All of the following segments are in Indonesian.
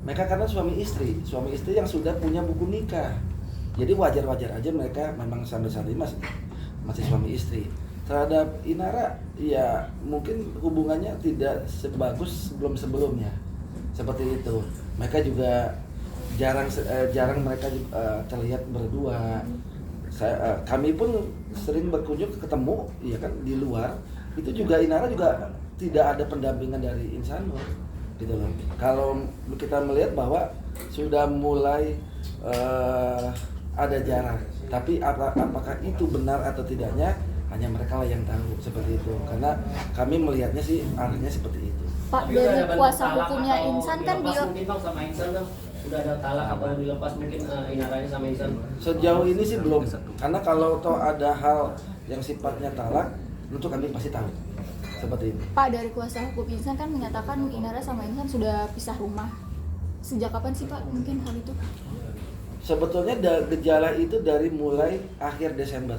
mereka karena suami istri yang sudah punya buku nikah. Jadi wajar-wajar aja mereka memang sampai saat ini masih suami istri. Terhadap Inara ya mungkin hubungannya tidak sebagus sebelumnya. Seperti itu. Mereka juga jarang mereka terlihat berdua. Kami pun sering berkunjung ketemu ya kan di luar. Itu juga Inara juga tidak ada pendampingan dari Insanur gitu loh. Kalau kita melihat bahwa sudah mulai ada jarak, tapi apakah itu benar atau tidaknya hanya mereka lah yang tahu seperti itu. Karena kami melihatnya sih arahnya seperti itu. Pak, dari kuasa hukumnya Insan kan dia mungkin Bang sama Insan Bang sudah ada talak atau dilepas mungkin Inaranya sama Insan. Sejauh ini sih belum. Karena kalau toh ada hal yang sifatnya talak, tentu kami pasti tahu. Seperti itu. Pak, dari kuasa hukum Insan kan menyatakan Inara sama Insan sudah pisah rumah. Sejak kapan sih Pak mungkin hal itu? Sebetulnya gejala itu dari mulai akhir Desember.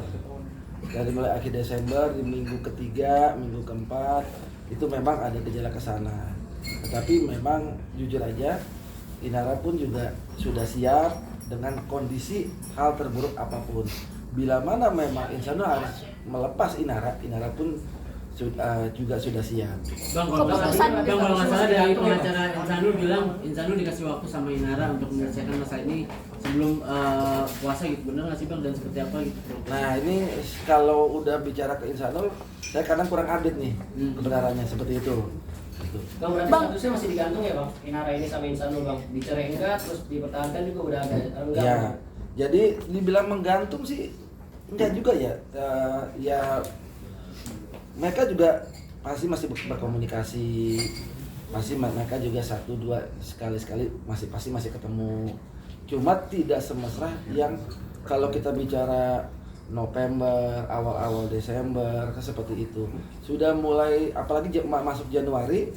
Dari mulai akhir Desember di minggu ketiga, minggu keempat itu memang ada gejala ke sana. Tetapi memang jujur aja Inara pun juga sudah siap dengan kondisi hal terburuk apapun. Bila mana memang Insanur harus melepas Inara pun juga sudah siap. Bang, kalau nggak salah dari pengacara Insanur bilang Insanur dikasih waktu sama Inara untuk menyelesaikan masalah ini sebelum puasa gitu, bener nggak sih Bang, dan seperti apa gitu? Nah ini kalau udah bicara ke Insanur, saya kadang kurang update nih kebenarannya seperti itu. Gitu. Bang, berarti statusnya masih digantung ya Bang? Inara ini sama Insanur Bang, dicerai enggak, terus dipertahankan juga udah ada enggak? Ya, jadi dibilang menggantung sih enggak juga ya. Ya mereka juga pasti masih berkomunikasi, pasti mereka juga satu dua sekali pasti masih ketemu. Cuma tidak semesra yang kalau kita bicara November, awal-awal Desember seperti itu. Sudah mulai apalagi masuk Januari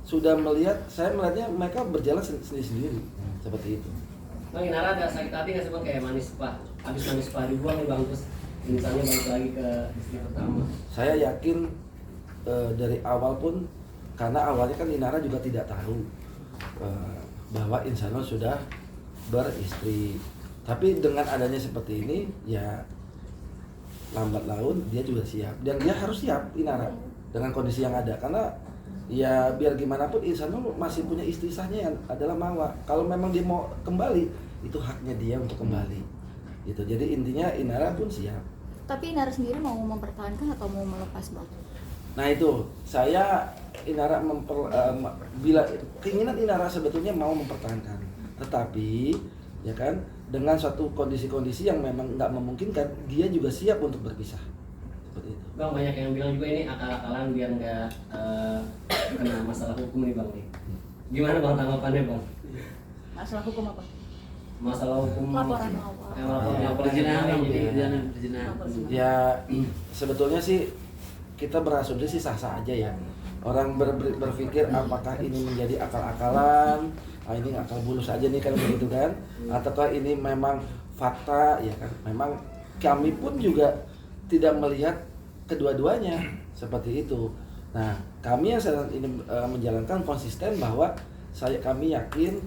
sudah saya melihatnya mereka berjalan sendiri-sendiri seperti itu. Bang, Inara ada sakit hati nggak sih Bang, kayak manis Pak? Habis manis Pak dibuang nih Bang, terus misalnya balik lagi ke istri pertama. Saya yakin dari awal pun, karena awalnya kan Inara juga tidak tahu bahwa Insanur sudah beristri. Tapi dengan adanya seperti ini, ya lambat laun dia juga siap. Dan dia harus siap Inara dengan kondisi yang ada. Karena ya biar gimana pun Insanur masih punya istri sahnya yang adalah Mawa. Kalau memang dia mau kembali, itu haknya dia untuk kembali. Gitu. Jadi intinya Inara pun siap. Tapi Inara sendiri mau mempertahankan atau mau melepas Bang? Nah itu, saya Inara bila keinginan Inara sebetulnya mau mempertahankan, tetapi ya kan dengan suatu kondisi-kondisi yang memang nggak memungkinkan, dia juga siap untuk berpisah seperti itu. Bang, banyak yang bilang juga ini akal-akalan biar nggak kena masalah hukum nih Bang nih. Gimana Bang tanggapannya Bang? Masalah hukum apa? Masalah hukum Laporan awal. Laporan Perjinahan, ini. perjinahan. Ya sebetulnya sih kita berasumsi sah-sah aja ya. Orang berpikir apakah ini menjadi akal-akalan, ini akal bulus aja nih kan begitu kan, ataukah ini memang fakta ya kan. Memang kami pun juga tidak melihat kedua-duanya seperti itu. Nah kami yang saat ini menjalankan konsisten bahwa kami yakin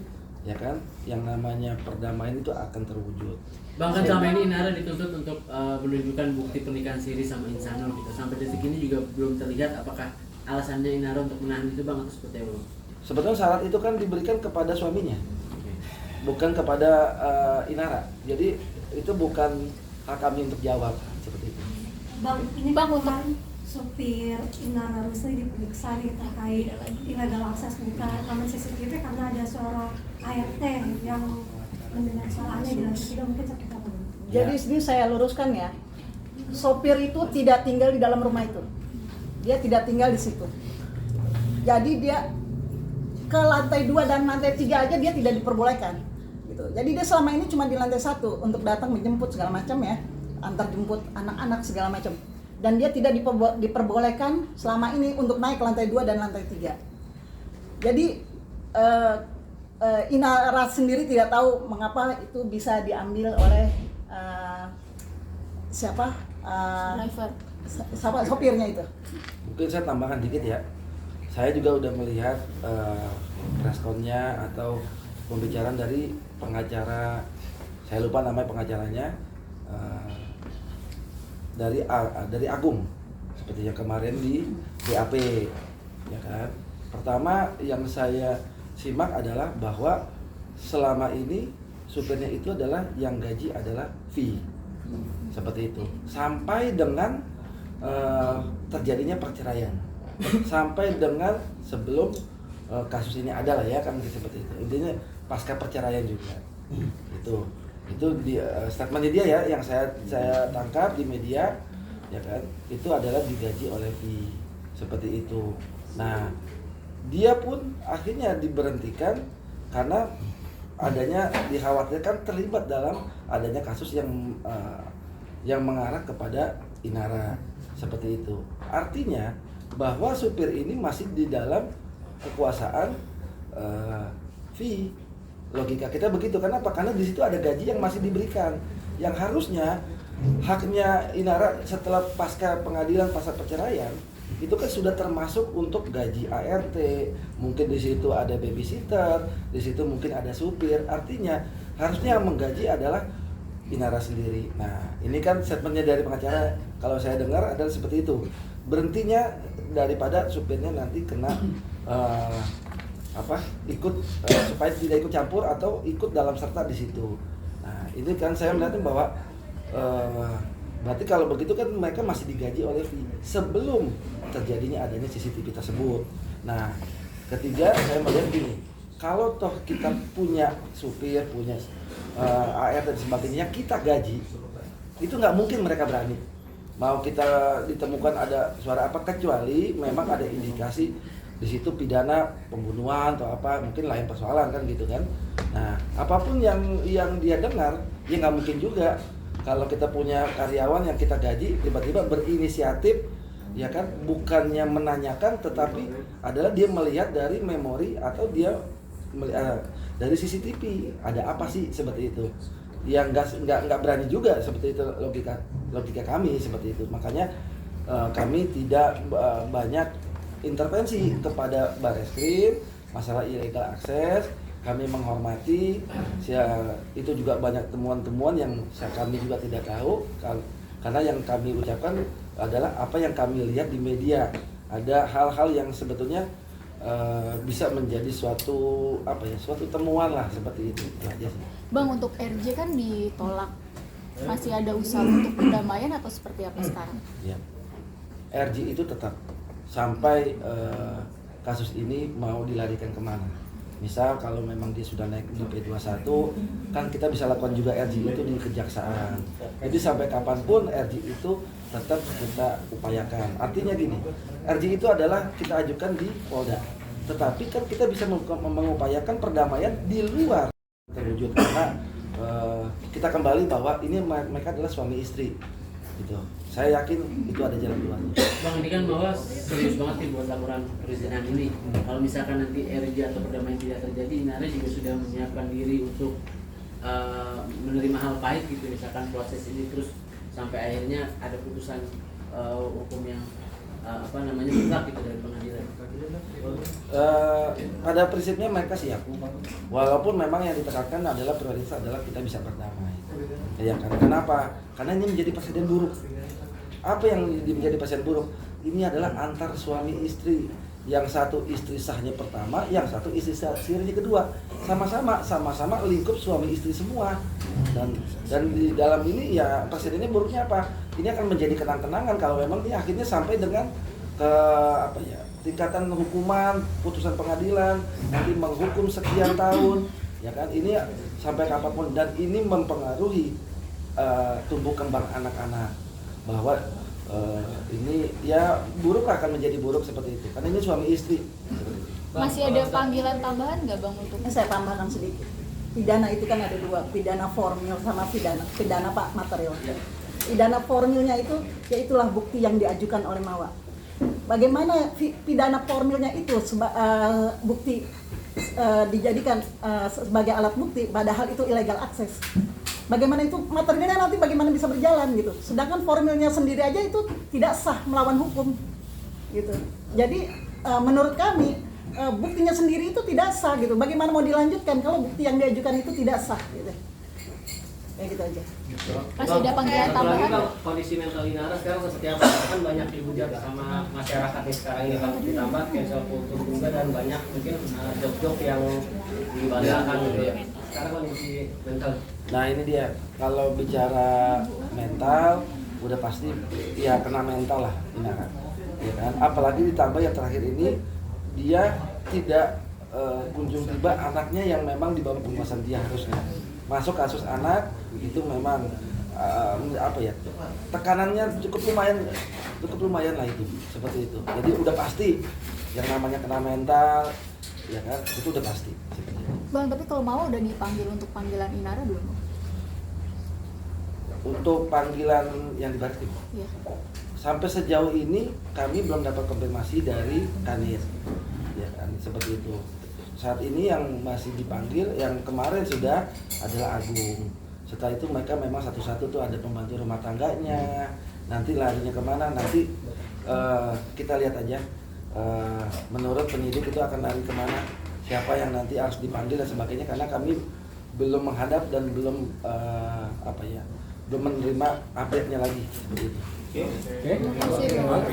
ya kan yang namanya perdamaian itu akan terwujud. Bang, kan selama ini Inara dituntut untuk menunjukkan bukti pernikahan siri sama Insanur gitu. Sampai detik ini juga belum terlihat apakah alasannya Inara untuk menahan itu Bang atau seperti apa? Sebetulnya syarat itu kan diberikan kepada suaminya, bukan kepada Inara. Jadi itu bukan hak kami untuk jawab seperti itu. Bang, ini Bang, kan supir Inara Rusli diperiksa nih terkait illegal akses buka rekaman CCTV karena ada suara ART yang mendengar suaranya di lantai 3, mungkin seperti apa? Jadi ini saya luruskan ya, sopir itu tidak tinggal di dalam rumah itu, dia tidak tinggal di situ. Jadi dia ke lantai 2 dan lantai 3 aja dia tidak diperbolehkan. Gitu. Jadi dia selama ini cuma di lantai 1 untuk datang menjemput segala macam ya, antar jemput anak-anak segala macam. Dan dia tidak diperbolehkan selama ini untuk naik ke lantai 2 dan lantai 3. Jadi Inara sendiri tidak tahu mengapa itu bisa diambil oleh siapa sopirnya itu. Mungkin saya tambahkan dikit ya. Saya juga udah melihat responnya atau pembicaraan dari pengacara, saya lupa namanya pengacaranya, dari Agung, seperti yang kemarin di BAP, ya kan. Pertama yang saya simak adalah bahwa selama ini supirnya itu adalah yang gaji adalah fee, seperti itu, sampai dengan terjadinya perceraian, sampai dengan sebelum kasus ini ada lah ya kan, seperti itu. Intinya pasca perceraian juga. Itu di statementnya dia ya, yang saya tangkap di media, ya kan, itu adalah digaji oleh fee, seperti itu. Nah, dia pun akhirnya diberhentikan karena adanya dikhawatirkan terlibat dalam adanya kasus yang mengarah kepada Inara, seperti itu. Artinya bahwa supir ini masih di dalam kekuasaan fee. Logika kita begitu. Kenapa? Karena di situ ada gaji yang masih diberikan, yang harusnya haknya Inara setelah pasca pengadilan, pasca perceraian, itu kan sudah termasuk untuk gaji ART, mungkin di situ ada babysitter, di situ mungkin ada supir. Artinya harusnya yang menggaji adalah Inara sendiri. Nah, ini kan statementnya dari pengacara, kalau saya dengar adalah seperti itu. Berhentinya daripada supirnya nanti kena ikut supaya tidak ikut campur atau ikut dalam serta di situ. Nah, ini kan saya melihatnya bahwa berarti kalau begitu kan mereka masih digaji oleh fee sebelum terjadinya adanya CCTV tersebut. Nah, ketiga saya melihat gini, kalau toh kita punya supir, punya AR dan sebagainya, kita gaji, itu nggak mungkin mereka berani. Mau kita ditemukan ada suara apa, kecuali memang ada indikasi di situ pidana pembunuhan atau apa, mungkin lain persoalan kan gitu kan. Nah, apapun yang dia dengar, ya nggak mungkin juga kalau kita punya karyawan yang kita gaji tiba-tiba berinisiatif, ya kan, bukannya menanyakan tetapi adalah dia melihat dari memori atau dia dari CCTV ada apa sih, seperti itu. Yang nggak berani juga, seperti itu logika kami, seperti itu. Makanya kami tidak banyak intervensi kepada Barreskrim masalah illegal akses. Kami menghormati, itu juga banyak temuan-temuan yang kami juga tidak tahu, karena yang kami ucapkan adalah apa yang kami lihat di media. Ada hal-hal yang sebetulnya bisa menjadi suatu temuan lah, seperti itu aja sih. Bang, untuk RJ kan ditolak, masih ada usaha untuk perdamaian atau seperti apa sekarang? Ya, RJ itu tetap sampai kasus ini mau dilarikan kemana. Misal kalau memang dia sudah naik di P21, kan kita bisa lakukan juga RJ itu di kejaksaan. Jadi sampai kapanpun RJ itu tetap kita upayakan. Artinya gini, RJ itu adalah kita ajukan di Polda, tetapi kan kita bisa mengupayakan perdamaian di luar terwujud, karena kita kembali bahwa ini mereka adalah suami istri, gitu. Saya yakin itu ada jalan keluarnya. Bang, ini kan bahwa serius banget nih buat laporan perizinan ini. Kalau misalkan nanti RJ atau perdamaian tidak terjadi, Inara juga sudah menyiapkan diri untuk menerima hal pahit gitu, misalkan proses ini terus sampai akhirnya ada putusan hukum yang mutlak gitu dari pengadilan. Pada prinsipnya mereka siap, walaupun memang yang ditekankan adalah prioritas adalah kita bisa berdamai. Ya kan? Kenapa? Karena ini menjadi presiden buruk. Apa yang menjadi presiden buruk? Ini adalah antar suami istri. Yang satu istri sahnya pertama, yang satu istri sirnya kedua. Sama-sama lingkup suami istri semua. Dan di dalam ini ya presidennya buruknya apa? Ini akan menjadi kenang-kenangan kalau memang ini akhirnya sampai dengan ke tingkatan hukuman, putusan pengadilan, nanti menghukum sekian tahun, ya kan? Ini sampai kapanpun, dan ini mempengaruhi tumbuh kembang anak-anak, bahwa ini ya buruk akan menjadi buruk seperti itu, karena ini suami istri. Masih ada panggilan tambahan nggak Bang untuk? Saya tambahkan sedikit. Pidana itu kan ada dua, pidana formil sama pidana material. Pidana formilnya itu yaitulah bukti yang diajukan oleh Mawa. Bagaimana pidana formilnya itu bukti dijadikan sebagai alat bukti, padahal itu illegal akses. Bagaimana itu materialnya nanti bagaimana bisa berjalan gitu. Sedangkan formilnya sendiri aja itu tidak sah, melawan hukum gitu. Jadi menurut kami buktinya sendiri itu tidak sah gitu. Bagaimana mau dilanjutkan kalau bukti yang diajukan itu tidak sah gitu. Kayak gitu aja. Masih ada panggilan Satu lagi, tambahan? Bang, kondisi mental Inara sekarang seperti apa? Kan banyak dihujat sama masyarakat nih sekarang ini, Bang. Ditambah cancel kultur juga dan banyak mungkin joke-joke yang dibanggakan gitu ya. Sekarang kondisi mental. Nah ini dia, kalau bicara mental udah pasti ya kena mental lah Inara, ya kan? Apalagi ditambah yang terakhir ini dia tidak kunjung tiba anaknya yang memang di bawah pengawasan dia harusnya. Masuk kasus anak itu memang apa ya, tekanannya cukup lumayan lah itu, seperti itu. Jadi udah pasti yang namanya kena mental, ya kan, itu udah pasti. Bang, tapi kalau mau udah dipanggil untuk panggilan Inara belum? Untuk panggilan yang dibatin, Iya. sampai sejauh ini kami belum dapat konfirmasi dari Kanit, ya kan, seperti itu. Saat ini yang masih dipanggil, yang kemarin sudah adalah Agung. Setelah itu mereka memang satu-satu tuh ada pembantu rumah tangganya. Nanti larinya kemana? Nanti kita lihat aja. Menurut penyidik itu akan lari kemana? Siapa yang nanti harus dipanggil dan sebagainya? Karena kami belum menghadap dan belum belum menerima update-nya lagi. Begitu. Terima kasih, Bang.